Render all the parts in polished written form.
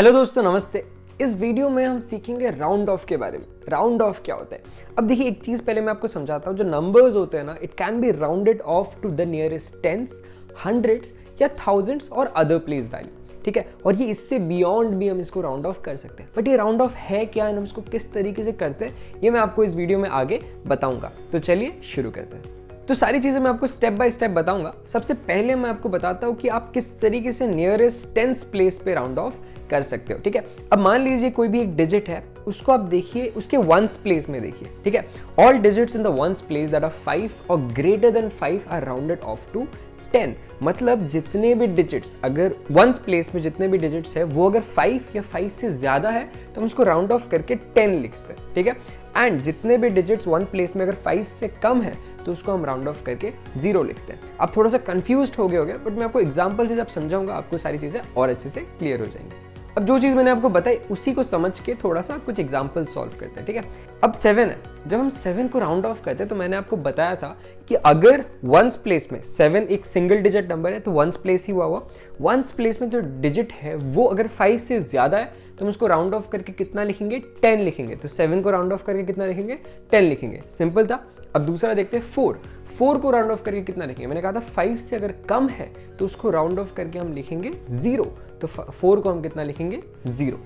Hello दोस्तों, नमस्ते। इस वीडियो में हम सीखेंगे राउंड ऑफ के बारे में। राउंड ऑफ क्या होता है? अब देखिए, एक चीज पहले मैं आपको समझाता हूँ। जो नंबर्स होते हैं ना, it can be rounded off to the nearest tens, hundreds या थाउजेंड्स और अदर प्लेस वैल्यू। ठीक है, और ये इससे बियॉन्ड भी हम इसको राउंड ऑफ कर सकते हैं। बट ये राउंड ऑफ है क्या एंड हम इसको किस तरीके से करते हैं, ये मैं आपको इस वीडियो में आगे बताऊंगा। तो चलिए शुरू करते हैं। तो सारी चीजें मैं आपको स्टेप बाय स्टेप बताऊंगा। सबसे पहले मैं आपको बताता हूं कि आप किस तरीके से नियरेस्ट टेंस प्लेस पे राउंड ऑफ कर सकते हो। ठीक है, अब मान लीजिए कोई भी एक डिजिट है, उसको आप देखिए उसके वंस प्लेस में देखिए। ठीक है, all digits in the ones place that are 5 और greater than 5 are rounded off to 10। मतलब जितने भी डिजिट्स, अगर वंस प्लेस में जितने भी डिजिट्स है वो अगर 5 या 5 से ज्यादा है तो हम उसको राउंड ऑफ करके 10 लिखते हैं। ठीक है, एंड जितने भी डिजिट्स वन प्लेस में अगर 5 से कम है तो उसको हम राउंड ऑफ करके 0 लिखते हैं। आप थोड़ा सा कंफ्यूज्ड हो गए होंगे, बट मैं आपको एग्जांपल से जब समझाऊंगा आपको सारी चीजें और अच्छे से क्लियर हो जाएंगी। अब जो चीज मैंने आपको बताई उसी को समझ के थोड़ा सा कुछ एग्जांपल सॉल्व करते हैं। ठीक है, अब 7 है। जब हम 7 को राउंड ऑफ करते हैं तो मैंने आपको बताया था कि अगर वंस प्लेस में 7 एक सिंगल डिजिट नंबर है तो वंस प्लेस ही हुआ। वंस प्लेस में जो डिजिट है वो अगर 5 से ज्यादा है तो हम उसको राउंड ऑफ करके कितना लिखेंगे? 10 लिखेंगे। तो 7 को राउंड ऑफ करके कितना लिखेंगे? 10 लिखेंगे। सिंपल था। अब दूसरा देखते हैं 4 को राउंड ऑफ करके कितना लिखेंगे? मैंने कहा था 5 से अगर कम है तो उसको राउंड ऑफ करके हम लिखेंगे 0। तो 4 को हम कितना लिखेंगे? 0।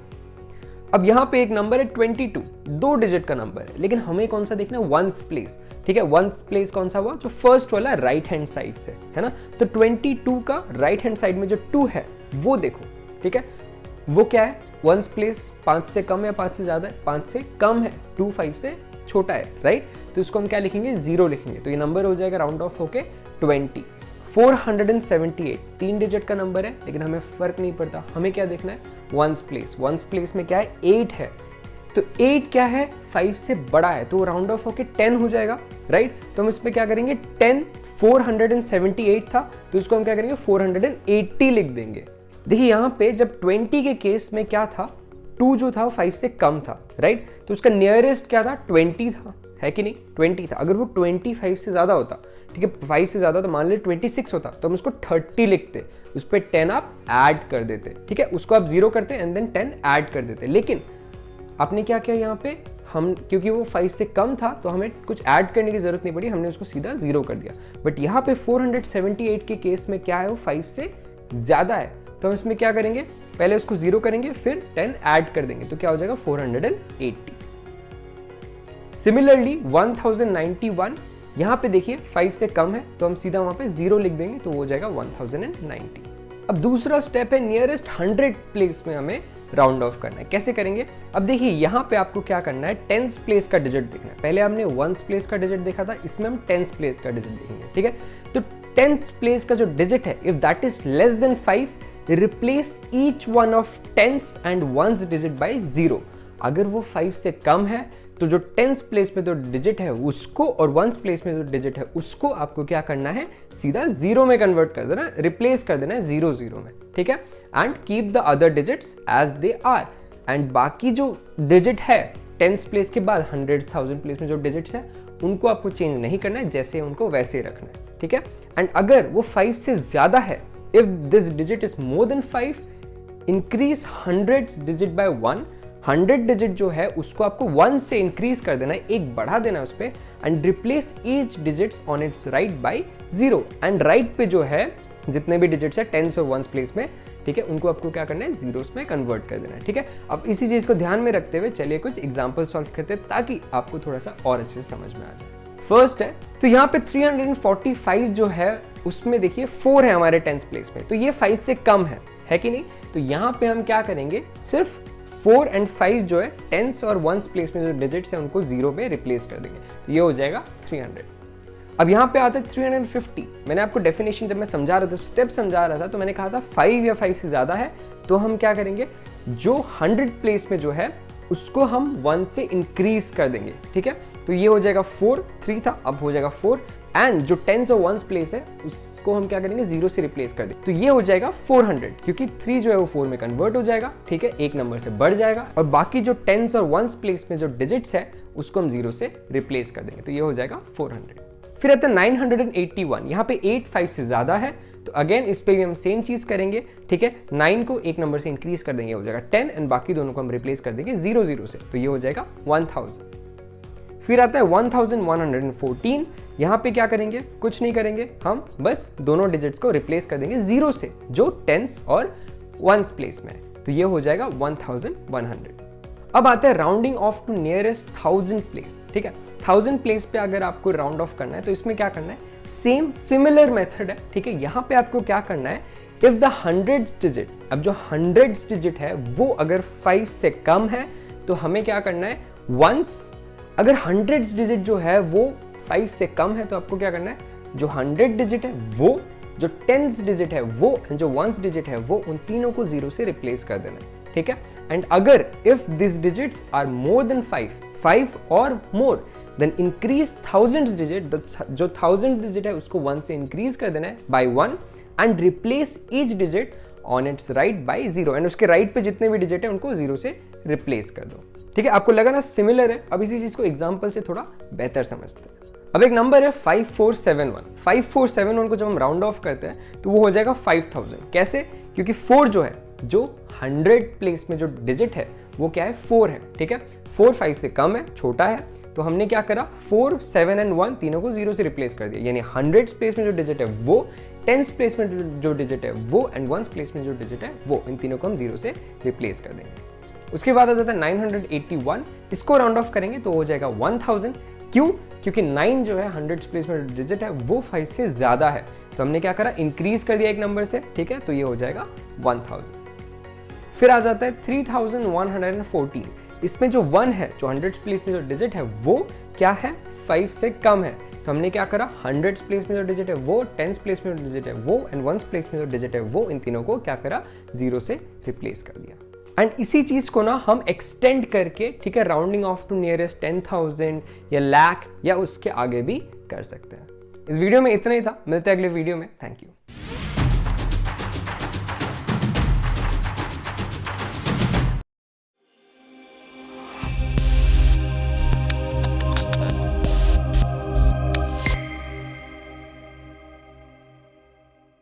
अब यहां पे एक नंबर है 22, 2 डिजिट का नंबर है, लेकिन हमें कौन सा देखना है? Ones place. ठीक है, वंस प्लेस कौन सा हुआ? जो फर्स्ट वाला राइट हैंड साइड से है ना। तो 22 का राइट हैंड साइड में जो 2 है वो देखो। ठीक है, वो क्या है? वंस प्लेस 5 से कम है, 5 से ज्यादा है? 5 से कम है, 2 5 से छोटा है, राइट। तो इसको हम क्या लिखेंगे? 0 लिखेंगे। तो ये नंबर हो जाएगा राउंड ऑफ होके 20। 478 3 डिजिट का नंबर है, लेकिन हमें फर्क नहीं पड़ता। हमें क्या देखना है? Ones place. वंस प्लेस में क्या है? 8 है। तो 8 क्या है? 5 से बड़ा है, तो राउंड ऑफ होके 10 हो जाएगा, राइट। तो हम इसमें क्या करेंगे? 10 478 था तो इसको हम क्या करेंगे? 480 लिख देंगे। देखिए यहाँ पे जब 20 के केस में क्या था? 2 जो था वो 5 से कम था, राइट। तो उसका नियरेस्ट क्या था? 20 था, है कि नहीं? 20 था। अगर वो 25 से ज्यादा होता, ठीक है, 5 से ज्यादा, तो मान लीजिए 26 होता तो हम उसको 30 लिखते, उस पर 10 आप ऐड कर देते। ठीक है, उसको आप 0 करते एंड देन 10 ऐड कर देते। लेकिन आपने क्या किया यहाँ पे? हम क्योंकि वो 5 से कम था तो हमें कुछ ऐड करने की जरूरत नहीं पड़ी, हमने उसको सीधा 0 कर दिया। बट यहाँ पे 478 के केस में क्या है? वो 5 से ज्यादा है, तो हम इसमें क्या करेंगे? पहले उसको 0 करेंगे, फिर 10 ऐड कर देंगे, तो क्या हो जाएगा? 480। सिमिलरली 1091, यहां पे देखिए 5 से कम है तो हम सीधा वहां पे 0 लिख देंगे, तो हो जाएगा 1090। अब दूसरा स्टेप है नियरेस्ट 100 प्लेस में हमें राउंड ऑफ करना है। कैसे करेंगे? अब देखिए यहां पे आपको क्या करना है? टेंस प्लेस का डिजिट देखना है। पहले हमने वंस प्लेस का डिजिट देखा था, इसमें हम टेंस प्लेस का डिजिट देखेंगे। ठीक है, तो टेंस प्लेस का जो डिजिट है, if that is less than 5, replace each one of tens and ones digit by 0। अगर वो 5 से कम है तो जो टेंस प्लेस में जो डिजिट है उसको, और वंस प्लेस में जो डिजिट है उसको आपको क्या करना है? सीधा 0 में कन्वर्ट कर देना, रिप्लेस कर देना है 0 0 में। ठीक है, and keep the other digits as they are. And बाकी जो डिजिट है टेंस प्लेस के बाद, 100 1000 प्लेस में जो डिजिट्स है उनको आपको चेंज नहीं करना है, जैसे उनको वैसे रखना है। ठीक है, एंड अगर वो 5 से ज्यादा है, if this digit is more than 5, increase 100 digit bye 1। 100 digit जो है उसको आपको 1 से इंक्रीज कर देना है, एक बढ़ा देना है उस पे, and replace each digits on its right by 0। And right पे जो है जितने भी डिजिट्स है टेंस और वंस प्लेस में, ठीक है, उनको आपको क्या करना है? 0s में कन्वर्ट कर देना है। ठीक है, अब इसी चीज को ध्यान में रखते हुए चलिए कुछ एग्जाम्पल सॉल्व करते हैं ताकि आपको थोड़ा सा और अच्छे से समझ में आ जाए। फर्स्ट है, तो यहाँ पे 345 जो है उसमें देखिए 4 है हमारे टेंस प्लेस में, तो ये 5 से कम है कि नहीं? तो यहाँ पे हम क्या करेंगे? सिर्फ 4 और 5 जो है टेंस और वंस प्लेस में जो डिजिट्स है उनको 0 में रिप्लेस कर देंगे, तो ये हो जाएगा 300। अब यहाँ पे आता है 350। मैंने आपको डेफिनेशन जब मैं समझा रहा था, स्टेप समझा रहा था, तो मैंने कहा था 5 या 5 से ज्यादा है तो हम क्या करेंगे? जो 100 प्लेस में जो है उसको हम 1 से इंक्रीज कर देंगे। ठीक है, तो ये हो जाएगा 4, 3 था अब हो जाएगा 4, एंड जो टेंस और वंस प्लेस है उसको हम क्या करेंगे? 0 से रिप्लेस कर देंगे, तो ये हो जाएगा 400, क्योंकि 3 जो है वो 4 में कन्वर्ट हो जाएगा। ठीक है, एक नंबर से बढ़ जाएगा, और बाकी जो टेंस और वंस प्लेस में जो डिजिट्स है उसको हम 0 से रिप्लेस कर देंगे, तो ये हो जाएगा 400। फिर आता है 981। यहाँ पे 8 5 से ज्यादा है तो अगेन इस पे भी हम सेम चीज करेंगे, ठीक है। 9 को एक नंबर से इंक्रीज कर देंगे, हो जाएगा 10 एंड बाकी दोनों को हम रिप्लेस कर देंगे 0 0 से, तो ये हो जाएगा 1000। फिर आता है 1114, यहाँ पे क्या करेंगे, कुछ नहीं करेंगे, हम बस दोनों डिजिट्स को रिप्लेस कर देंगे 0 से जो टेंस और वंस प्लेस में है, तो ये हो जाएगा 1100। अब आता है rounding off to nearest 1000 place, ठीक है। 1000 प्लेस पे अगर आपको राउंड ऑफ करना है तो इसमें क्या करना है, सेम सिमिलर मेथड है, ठीक है। यहाँ पे आपको क्या करना है, इफ द 100th डिजिट, अब जो 100th डिजिट है वो अगर 5 से कम है तो हमें क्या करना है, वंस अगर 100th डिजिट जो है वो 5 से कम है तो आपको क्या करना है, जो 100 डिजिट है वो, जो 10th डिजिट है वो, जो वंस डिजिट है वो, उन तीनों को 0 से रिप्लेस कर देना है, ठीक है। एंड अगर if this digits are more than 5 और मोर, देन इंक्रीज 1000th डिजिट, जो 1000th डिजिट है उसको 1 से इंक्रीज कर देना है by 1 and replace each digit on its right by 0, and उसके राइट पे जितने भी डिजिट है उनको 0 से रिप्लेस कर दो, ठीक है। आपको लगा ना सिमिलर है, अब इसी चीज को एग्जांपल से थोड़ा बेहतर समझते हैं। अब एक नंबर है 5471, 5471 को जब हम राउंड ऑफ करते हैं तो वो हो जाएगा 5000। कैसे, क्योंकि 4 जो है, जो 100 प्लेस में जो डिजिट है वो क्या है, 4 है, ठीक है। 4 5 से कम है, छोटा है, तो हमने क्या करा, 4 7 एंड 1 तीनों को 0 से रिप्लेस कर दिया, यानी 100 प्लेस में जो डिजिट है वो, 10th प्लेस में जो डिजिट है वो, एंड 1 प्लेस में जो डिजिट है वो, इन तीनों को हम 0 से रिप्लेस कर देंगे। उसके बाद आ जाता है 981, इसको राउंड ऑफ करेंगे तो हो जाएगा 1000। क्यों, क्योंकि 9 जो है 100 प्लेस में डिजिट है वो 5 से ज्यादा है, तो हमने क्या करा, इंक्रीज कर दिया एक नंबर से, ठीक है, तो ये हो जाएगा 1000। फिर आ जाता है 3114, इसमें जो 1 है, जो 100 प्लेस में जो डिजिट है वो क्या है, 5 से कम है, तो हमने क्या करा, 100 प्लेस में जो डिजिट है वो, 10th प्लेस में जो डिजिट है वो, एंड 1 प्लेस में जो डिजिट है वो, इन तीनों को क्या करा, 0 से रिप्लेस कर दिया। एंड इसी चीज को ना हम एक्सटेंड करके, ठीक है, राउंडिंग ऑफ टू नियरेस्ट 10,000 या लाख या उसके आगे भी कर सकते हैं। इस वीडियो में इतना ही था, मिलते हैं अगले वीडियो में, थैंक यू।